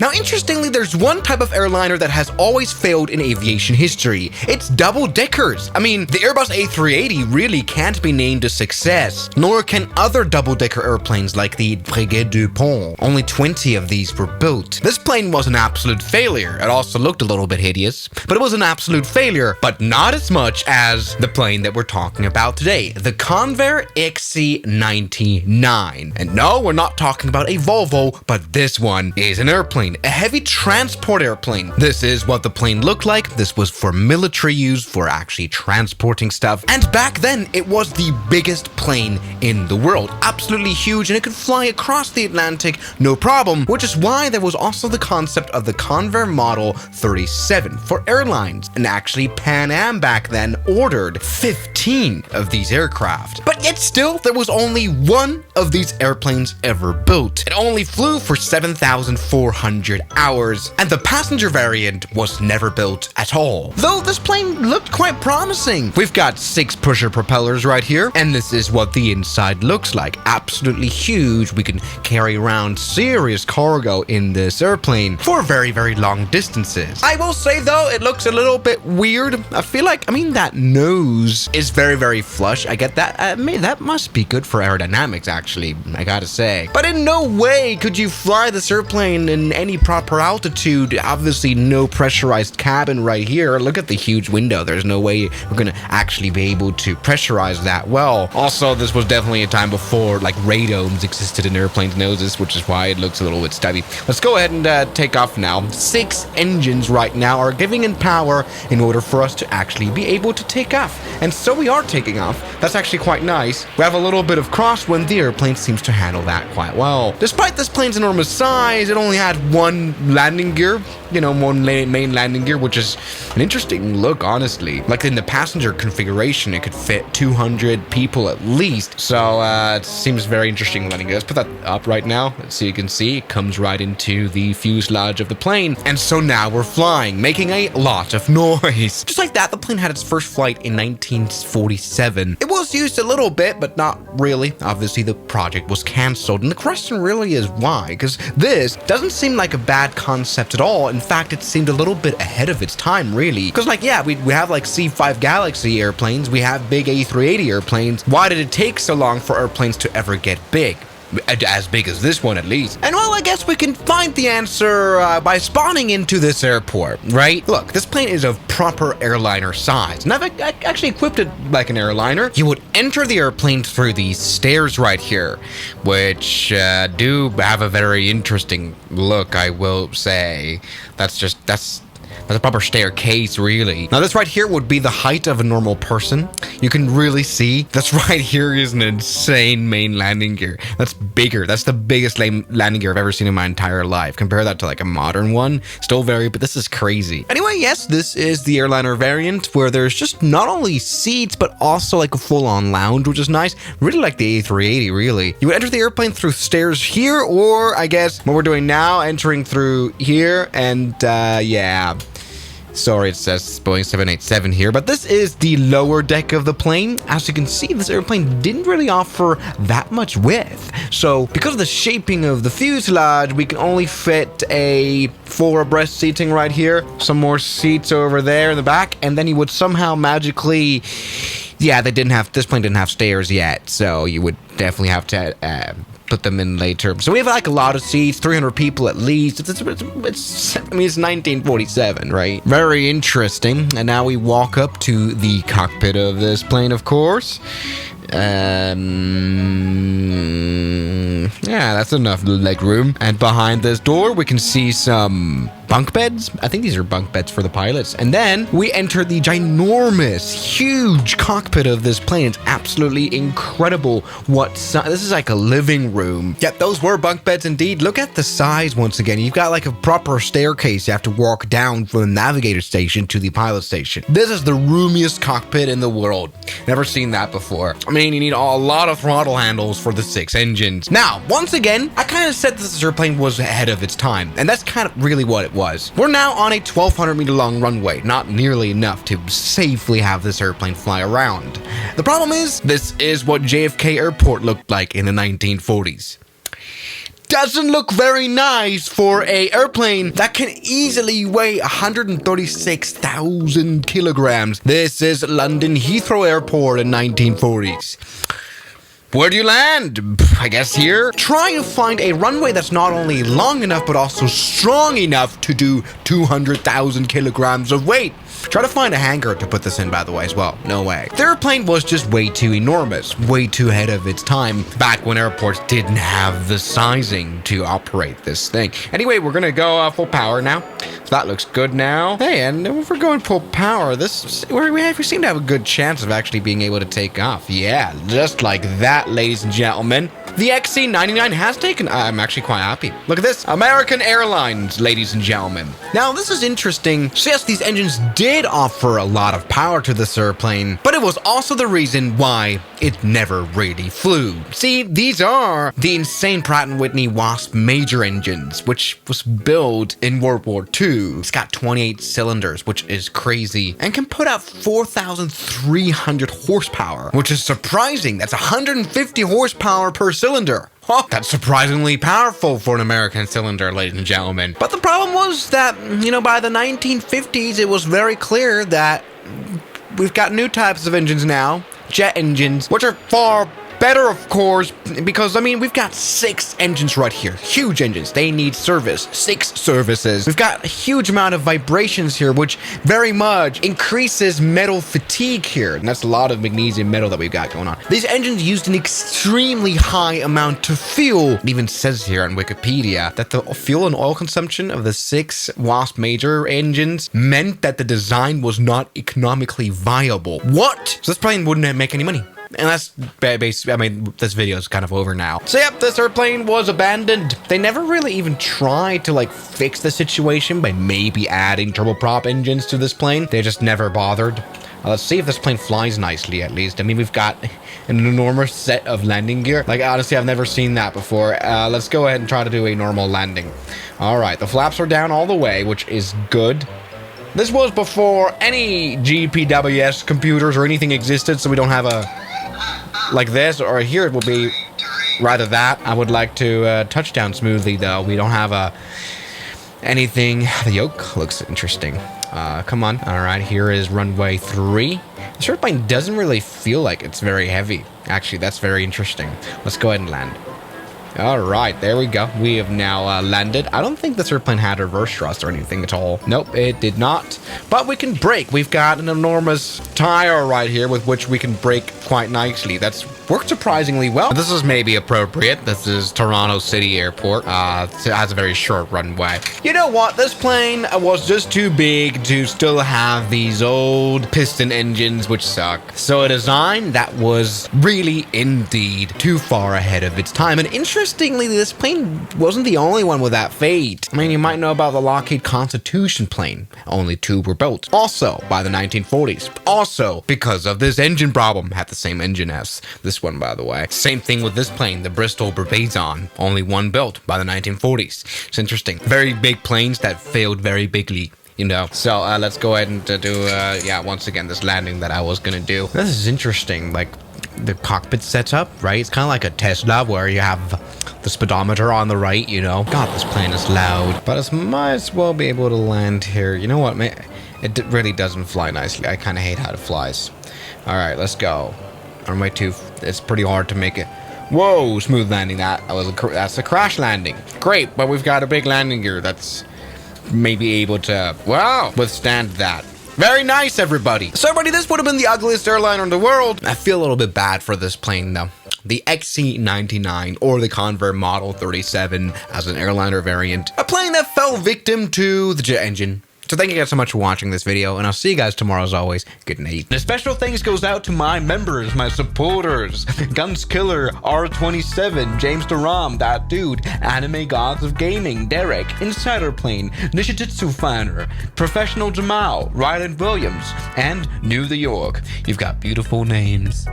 Now, interestingly, there's one type of airliner that has always failed in aviation history. It's double-deckers. I mean, the Airbus A380 really can't be named a success, nor can other double-decker airplanes like the Breguet du Pont. Only 20 of these were built. This plane was an absolute failure. It also looked a little bit hideous, but it was an absolute failure, but not as much as the plane that we're talking about today, the Convair XC99. And no, we're not talking about a Volvo, but this one is an airplane, a heavy transport airplane. This is what the plane looked like. This was for military use, for actually transporting stuff. And back then, it was the biggest plane in the world. Absolutely huge, and it could fly across the Atlantic, no problem, which is why there was also the concept of the Convair Model 37 for airlines. And actually, Pan Am back then ordered 15 of these aircraft. But yet still, there was only one of these airplanes ever built. It only flew for 7,400 hours, and the passenger variant was never built at all. Though this plane looked quite promising. We've got 6 pusher propellers right here, and this is what the inside looks like. Absolutely huge. We can carry around serious cargo in this airplane for very, very long distances. I will say though, it looks a little bit weird. I feel like, that nose is very, very flush. I get that. That must be good for aerodynamics, actually, I gotta say. But in no way could you fly this airplane in any proper altitude. Obviously, no pressurized cabin right here. Look at the huge window. There's no way we're gonna actually be able to pressurize that well. Also, this was definitely a time before like radomes existed in airplanes' noses, which is why it looks a little bit stubby. Let's go ahead and take off now. 6 engines right now are giving in power in order for us to actually be able to take off. And so we are taking off. That's actually quite nice. We have a little bit of crosswind. The airplane seems to handle that quite well. Despite this plane's enormous size, it only had one landing gear, one main landing gear, which is an interesting look, honestly. Like in the passenger configuration, it could fit 200 people at least. So it seems very interesting landing gear. Let's put that up right now so you can see it comes right into the fuselage of the plane. And so now we're flying, making a lot of noise. Just like that, the plane had its first flight in 1947. It was used a little bit, but not really. Obviously, the project was cancelled. And the question really is why? Because this doesn't seem like a bad concept at all. In fact, it seemed a little bit ahead of its time, really. Because, we have C-5 Galaxy airplanes. We have big A380 airplanes. Why did it take so long for airplanes to ever get big? As big as this one, at least. And well, I guess we can find the answer by spawning into this airport, right? Look, this plane is of proper airliner size, and I've actually equipped it like an airliner. You would enter the airplane through these stairs right here, which do have a very interesting look, I will say. That's a proper staircase, really. Now, this right here would be the height of a normal person. You can really see this right here is an insane main landing gear. That's bigger. That's the biggest landing gear I've ever seen in my entire life. Compare that to like a modern one. Still but this is crazy. Anyway, yes, this is the airliner variant where there's just not only seats, but also like a full-on lounge, which is nice. Really like the A380, really. You would enter the airplane through stairs here, or I guess what we're doing now, entering through here, and yeah. Sorry, it says Boeing 787 here, but this is the lower deck of the plane. As you can see, this airplane didn't really offer that much width. So because of the shaping of the fuselage, we can only fit a 4 abreast seating right here, some more seats over there in the back, and then you would somehow magically, this plane didn't have stairs yet, so you would definitely have to put them in later. So we have like a lot of seats, 300 people at least. It's 1947, right? Very interesting. And now we walk up to the cockpit of this plane, of course. Yeah, that's enough leg room. And behind this door, we can see some bunk beds. I think these are bunk beds for the pilots. And then we enter the ginormous, huge cockpit of this plane. It's absolutely incredible. This is like a living room. Yep, those were bunk beds indeed. Look at the size once again. You've got like a proper staircase. You have to walk down from the navigator station to the pilot station. This is the roomiest cockpit in the world. Never seen that before. You need a lot of throttle handles for the 6 engines. Now, once again, I kind of said this airplane was ahead of its time, and that's kind of really what it was. We're now on a 1,200 meter long runway, not nearly enough to safely have this airplane fly around. The problem is, this is what JFK Airport looked like in the 1940s. doesn't look very nice for a airplane that can easily weigh 136,000 kilograms. This is London Heathrow Airport in 1940s. Where do you land? I guess here. Try to find a runway that's not only long enough, but also strong enough to do 200,000 kilograms of weight. Try to find a hangar to put this in, by the way, as well. No way. The airplane was just way too enormous, way too ahead of its time, back when airports didn't have the sizing to operate this thing. Anyway, we're gonna go full power now. So that looks good now. Hey, and if we're going full power, we seem to have a good chance of actually being able to take off. Yeah, just like that, ladies and gentlemen. The XC99 has taken. I'm actually quite happy. Look at this. American Airlines, ladies and gentlemen. Now, this is interesting. So yes, these engines did offer a lot of power to this airplane, but it was also the reason why it never really flew. See, these are the insane Pratt & Whitney Wasp major engines, which was built in World War II. It's got 28 cylinders, which is crazy, and can put out 4,300 horsepower, which is surprising. That's 150 horsepower per cylinder. Oh, that's surprisingly powerful for an American cylinder, ladies and gentlemen. But the problem was that, by the 1950s, it was very clear that we've got new types of engines now, jet engines, which are far better, of course, because, we've got 6 engines right here. Huge engines. They need service. 6 services. We've got a huge amount of vibrations here, which very much increases metal fatigue here. And that's a lot of magnesium metal that we've got going on. These engines used an extremely high amount of fuel. It even says here on Wikipedia that the fuel and oil consumption of the 6 Wasp major engines meant that the design was not economically viable. What? So this plane wouldn't make any money. And that's basically, this video is kind of over now. So yep, this airplane was abandoned. They never really even tried to fix the situation by maybe adding turboprop engines to this plane. They just never bothered. Let's see if this plane flies nicely, at least. We've got an enormous set of landing gear. Honestly, I've never seen that before. Let's go ahead and try to do a normal landing. All right, the flaps are down all the way, which is good. This was before any GPWS computers or anything existed, so we don't have a like this, or here it will be rather that. I would like to touch down smoothly, though. We don't have anything. The yoke looks interesting. Come on. All right, here is runway 3. This airplane doesn't really feel like it's very heavy. Actually, that's very interesting. Let's go ahead and land. All right, there we go. We have now landed. I don't think this airplane had reverse thrust or anything at all. Nope, it did not. But we can brake. We've got an enormous tire right here with which we can brake quite nicely. That's worked surprisingly well. This is maybe appropriate. This is Toronto City Airport. It has a very short runway. You know what? This plane was just too big to still have these old piston engines, which suck. So a design that was really indeed too far ahead of its time. And interestingly, this plane wasn't the only one with that fate. You might know about the Lockheed Constitution plane. Only 2 were built. Also, by the 1940s. Also, because of this engine problem. Had the same engine as this one, by the way. Same thing with this plane, the Bristol Barbizon. Only 1 built by the 1940s. It's interesting. Very big planes that failed very bigly. So let's go ahead and do, once again, this landing that I was gonna do. This is interesting. The cockpit setup, right? It's kind of like a Tesla where you have the speedometer on the right, God, this plane is loud. But I might as well be able to land here. You know what, man? It really doesn't fly nicely. I kind of hate how it flies. All right, let's go. Runway 2, it's pretty hard to make it. Whoa, smooth landing. That's a crash landing. Great, but we've got a big landing gear that's maybe able to, withstand that. Very nice, everybody. So, everybody, this would have been the ugliest airliner in the world. I feel a little bit bad for this plane, though. The XC99, or the Convair Model 37 as an airliner variant. A plane that fell victim to the jet engine. So thank you guys so much for watching this video, and I'll see you guys tomorrow as always. Good night. And a special thanks goes out to my members, my supporters. Guns Killer, R27, James Duram, That Dude, Anime Gods of Gaming, Derek, Insider Plane, Nishijitsu Fanner, Professional Jamal, Ryland Williams, and New the York. You've got beautiful names.